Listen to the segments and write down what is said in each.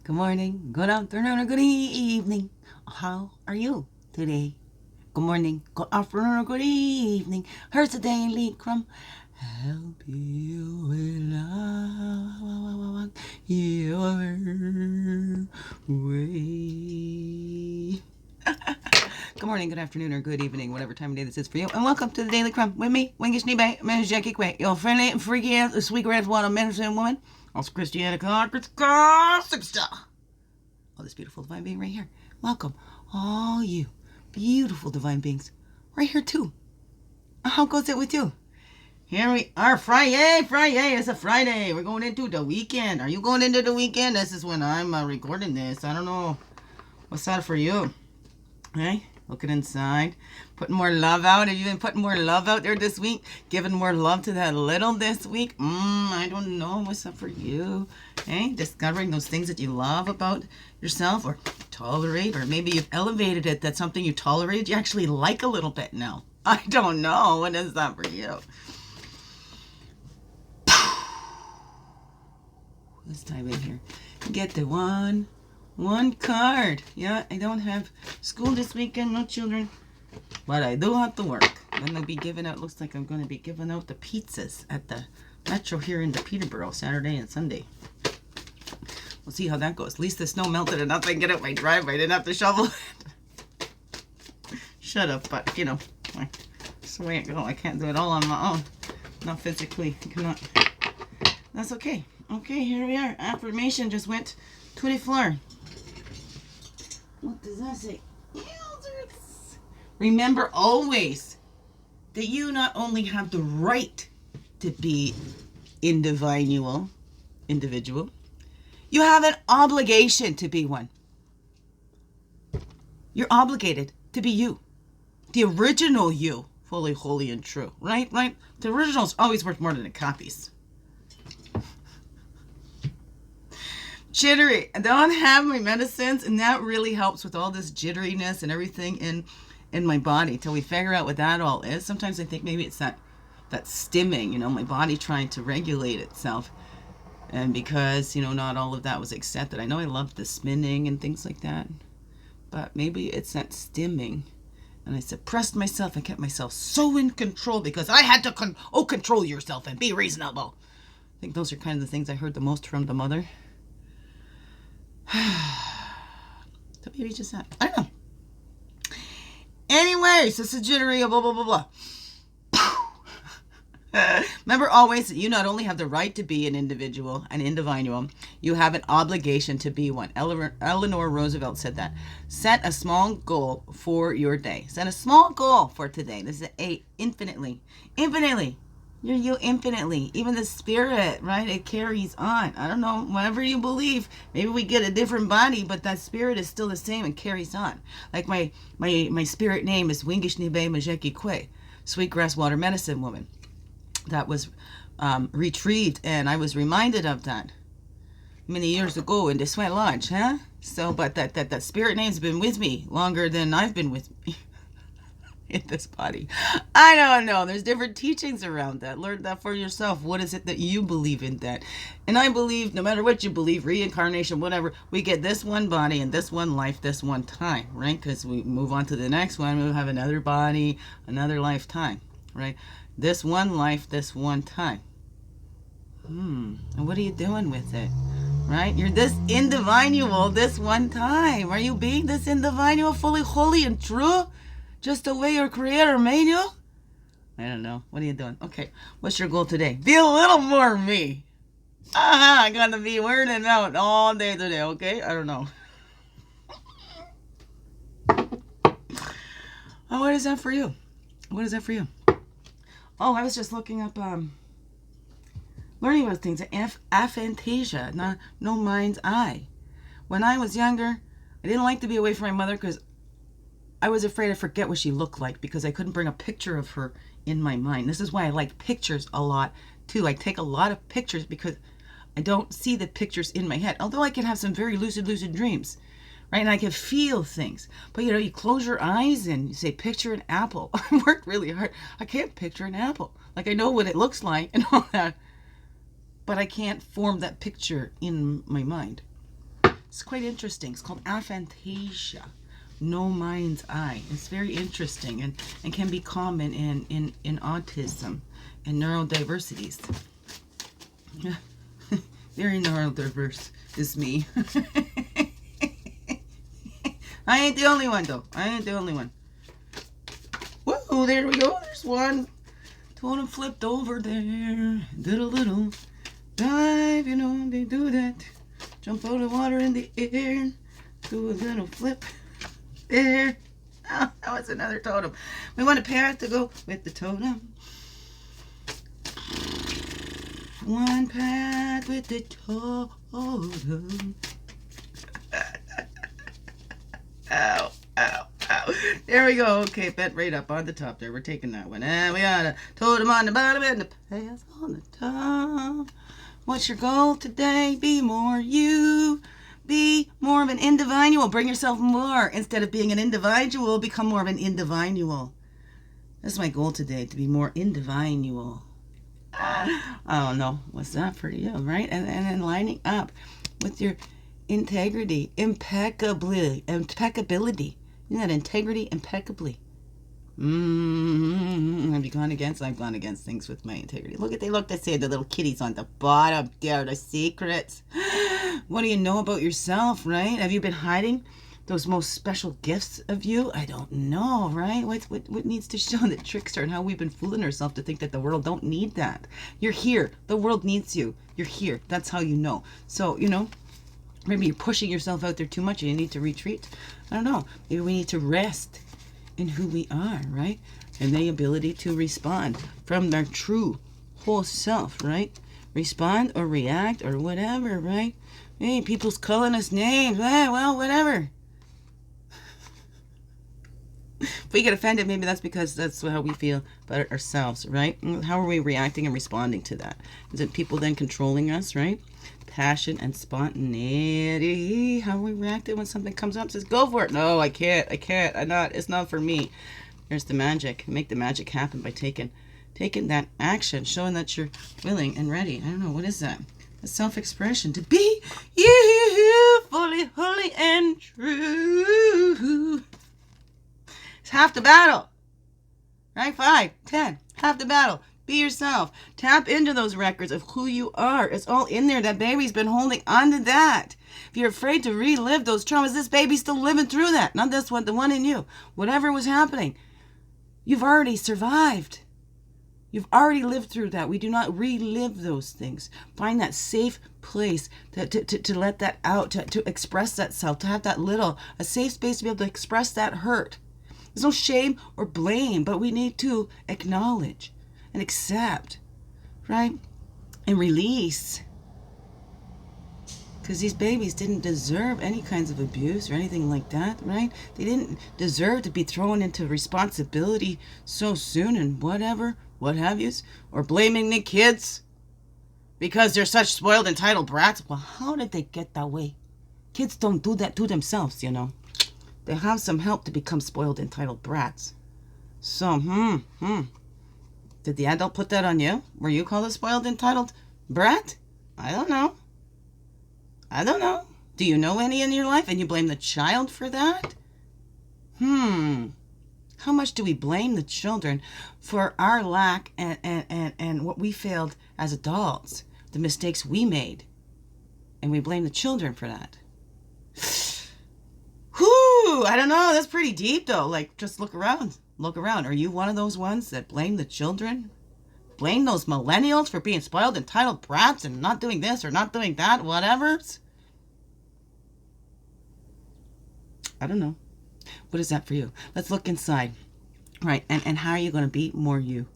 good morning, good afternoon, or good evening. How are you today? Good morning, good afternoon, or good evening. Here's the daily crumb. Help you along your way. Good morning, good afternoon, or good evening, whatever time of day this is for you. And welcome to the Daily Crumb with me, Wingish Nibe, Majick, your friendly and freaky ass, the sweet red water medicine woman. Also Christiana Trickster. Oh, this beautiful divine being right here. Welcome, all you beautiful divine beings, right here too. How goes it with you? Here we are, Friday. It's a Friday. We're going into the weekend. Are you going into the weekend? This is when I'm recording this. I don't know. What's that for you? Hey, looking inside. Putting more love out. Have you been putting more love out there this week? Giving more love to that little this week? I don't know. What's up for you? Hey, discovering those things that you love about yourself or tolerate, or maybe you've elevated it. That's something you tolerated. You actually like a little bit now. I don't know. What is that for you? Let's dive in here. Get the one card. Yeah, I don't have school this weekend, no children, but I do have to work. Then I'll be giving out, looks like I'm going to be giving out the pizzas at the Metro here in the Peterborough, Saturday and Sunday. We'll see how that goes. At least the snow melted enough I can get out my driveway. I didn't have to shovel it. Shut up, but you know, that's the way it goes. I can't do it all on my own. Not physically. I cannot. That's okay. Okay, here we are. Affirmation just went to the floor. What does that say? Remember always that you not only have the right to be individual, you have an obligation to be one. You're obligated to be you. The original you. Fully, holy, and true. Right? The original's always worth more than the copies. Jittery. I don't have my medicines, and that really helps with all this jitteriness and everything in my body till we figure out what that all is. Sometimes I think maybe it's that stimming, my body trying to regulate itself. And because, not all of that was accepted. I know I loved the spinning and things like that, but maybe it's that stimming. And I suppressed myself and kept myself so in control because I had to control yourself and be reasonable. I think those are kind of the things I heard the most from the mother. So maybe just that. I don't know. Anyways, this is jittery, blah, blah, blah, blah. Remember always that you not only have the right to be an individual, you have an obligation to be one. Eleanor Roosevelt said that. Set a small goal for your day. Set a small goal for today. This is infinitely. You're you infinitely. Even the spirit, right? It carries on. I don't know. Whatever you believe, maybe we get a different body, but that spirit is still the same and carries on. Like my spirit name is Wingish Nibe Majick, sweetgrass water medicine woman. That was retrieved, and I was reminded of that many years ago in the Sweat Lodge, huh? So, but that spirit name's been with me longer than I've been with me. In this body. I don't know. There's different teachings around that. Learn that for yourself. What is it that you believe in that? And I believe no matter what you believe, reincarnation, whatever, we get this one body and this one life, this one time, right? Because we move on to the next one. We'll have another body, another lifetime, right? This one life, this one time. And what are you doing with it? Right? You're this individual this one time. Are you being this individual fully holy and true? Just the way your creator made you? I don't know. What are you doing? Okay. What's your goal today? Be a little more me. I gotta be wearing it out all day today, okay? I don't know. Oh, what is that for you? What is that for you? Oh, I was just looking up, learning about things. Aphantasia, no mind's eye. When I was younger, I didn't like to be away from my mother because I was afraid I'd forget what she looked like because I couldn't bring a picture of her in my mind. This is why I like pictures a lot, too. I take a lot of pictures because I don't see the pictures in my head. Although I can have some very lucid dreams, right? And I can feel things. But, you close your eyes and you say, picture an apple. I worked really hard. I can't picture an apple. Like, I know what it looks like and all that. But I can't form that picture in my mind. It's quite interesting. It's called aphantasia. No mind's eye. It's very interesting and can be common in autism and neurodiversities. Very neurodiverse is me. I ain't the only one, though. I ain't the only one. Whoa, there we go. There's one. Totem flipped over there. Did a little dive, you know, they do that. Jump out of water in the air. Do a little flip there. Oh, that was another totem. We want a parrot to go with the totem. One path with the totem. Ow, ow, ow. There we go. Okay, bent right up on the top there. We're taking that one. And we got a totem on the bottom and the path on the top. What's your goal today? Be more you. Be more of an individual. Bring yourself more. Instead of being an individual, become more of an individual. That's my goal today, to be more individual. I don't know. What's that for you, right? And then lining up with your integrity, impeccability. Isn't that integrity, impeccably? Have you gone against? I've gone against things with my integrity. Look, they say the little kitties on the bottom there, the secrets. What do you know about yourself, right? Have you been hiding those most special gifts of you? I don't know, right? What needs to show the trickster and how we've been fooling ourselves to think that the world don't need that. You're here. The world needs you. You're here. That's how you know. So, you know, maybe you're pushing yourself out there too much and you need to retreat. I don't know. Maybe we need to rest in who we are, right? And the ability to respond from their true whole self, right? Respond or react or whatever, right? Hey, people's calling us names. Well, whatever. If we get offended, maybe that's because that's how we feel about ourselves, right? How are we reacting and responding to that? Is it people then controlling us, right? Passion and spontaneity. How are we reacting when something comes up and says, go for it? No, I can't. It's not for me. There's the magic. Make the magic happen by taking that action, showing that you're willing and ready. I don't know, what is that? A self-expression to be you, fully, holy, and true. It's half the battle. Right? 5, 10, half the battle. Be yourself. Tap into those records of who you are. It's all in there. That baby's been holding on to that. If you're afraid to relive those traumas, this baby's still living through that. Not this one, the one in you. Whatever was happening, you've already survived. You've already lived through that. We do not relive those things. Find that safe place to let that out, to express that self, to have a safe space to be able to express that hurt. There's no shame or blame, but we need to acknowledge and accept, right? And release. Because these babies didn't deserve any kinds of abuse or anything like that, right? They didn't deserve to be thrown into responsibility so soon and whatever, what have yous, or blaming the kids because they're such spoiled, entitled brats. Well, how did they get that way? Kids don't do that to themselves, you know. They have some help to become spoiled, entitled brats. So, did the adult put that on you? Were you called a spoiled, entitled brat? I don't know. Do you know any in your life and you blame the child for that? How much do we blame the children for our lack and what we failed as adults, the mistakes we made, and we blame the children for that? Whew, I don't know. That's pretty deep, though. Like, just look around. Are you one of those ones that blame the children? Blame those millennials for being spoiled, entitled brats and not doing this or not doing that, whatever? I don't know. What is that for you? Let's look inside. Right, and how are you going to be more you?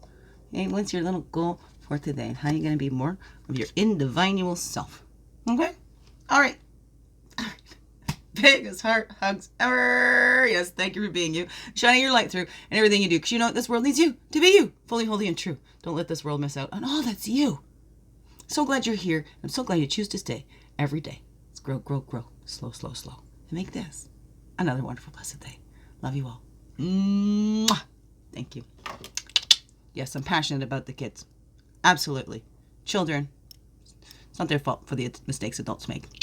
Okay, what's your little goal for today? How are you going to be more of your individual self? Okay? All right. Biggest heart hugs ever. Yes, thank you for being you. Shining your light through and everything you do. Because you know what? This world needs you to be you. Fully, holy, and true. Don't let this world miss out on all that's you. So glad you're here. I'm so glad you choose to stay every day. Let's grow, grow, grow. Slow, slow, slow. And make this another wonderful, blessed day. Love you all. Mwah. Thank you. Yes, I'm passionate about the kids. Absolutely. Children, it's not their fault for the mistakes adults make.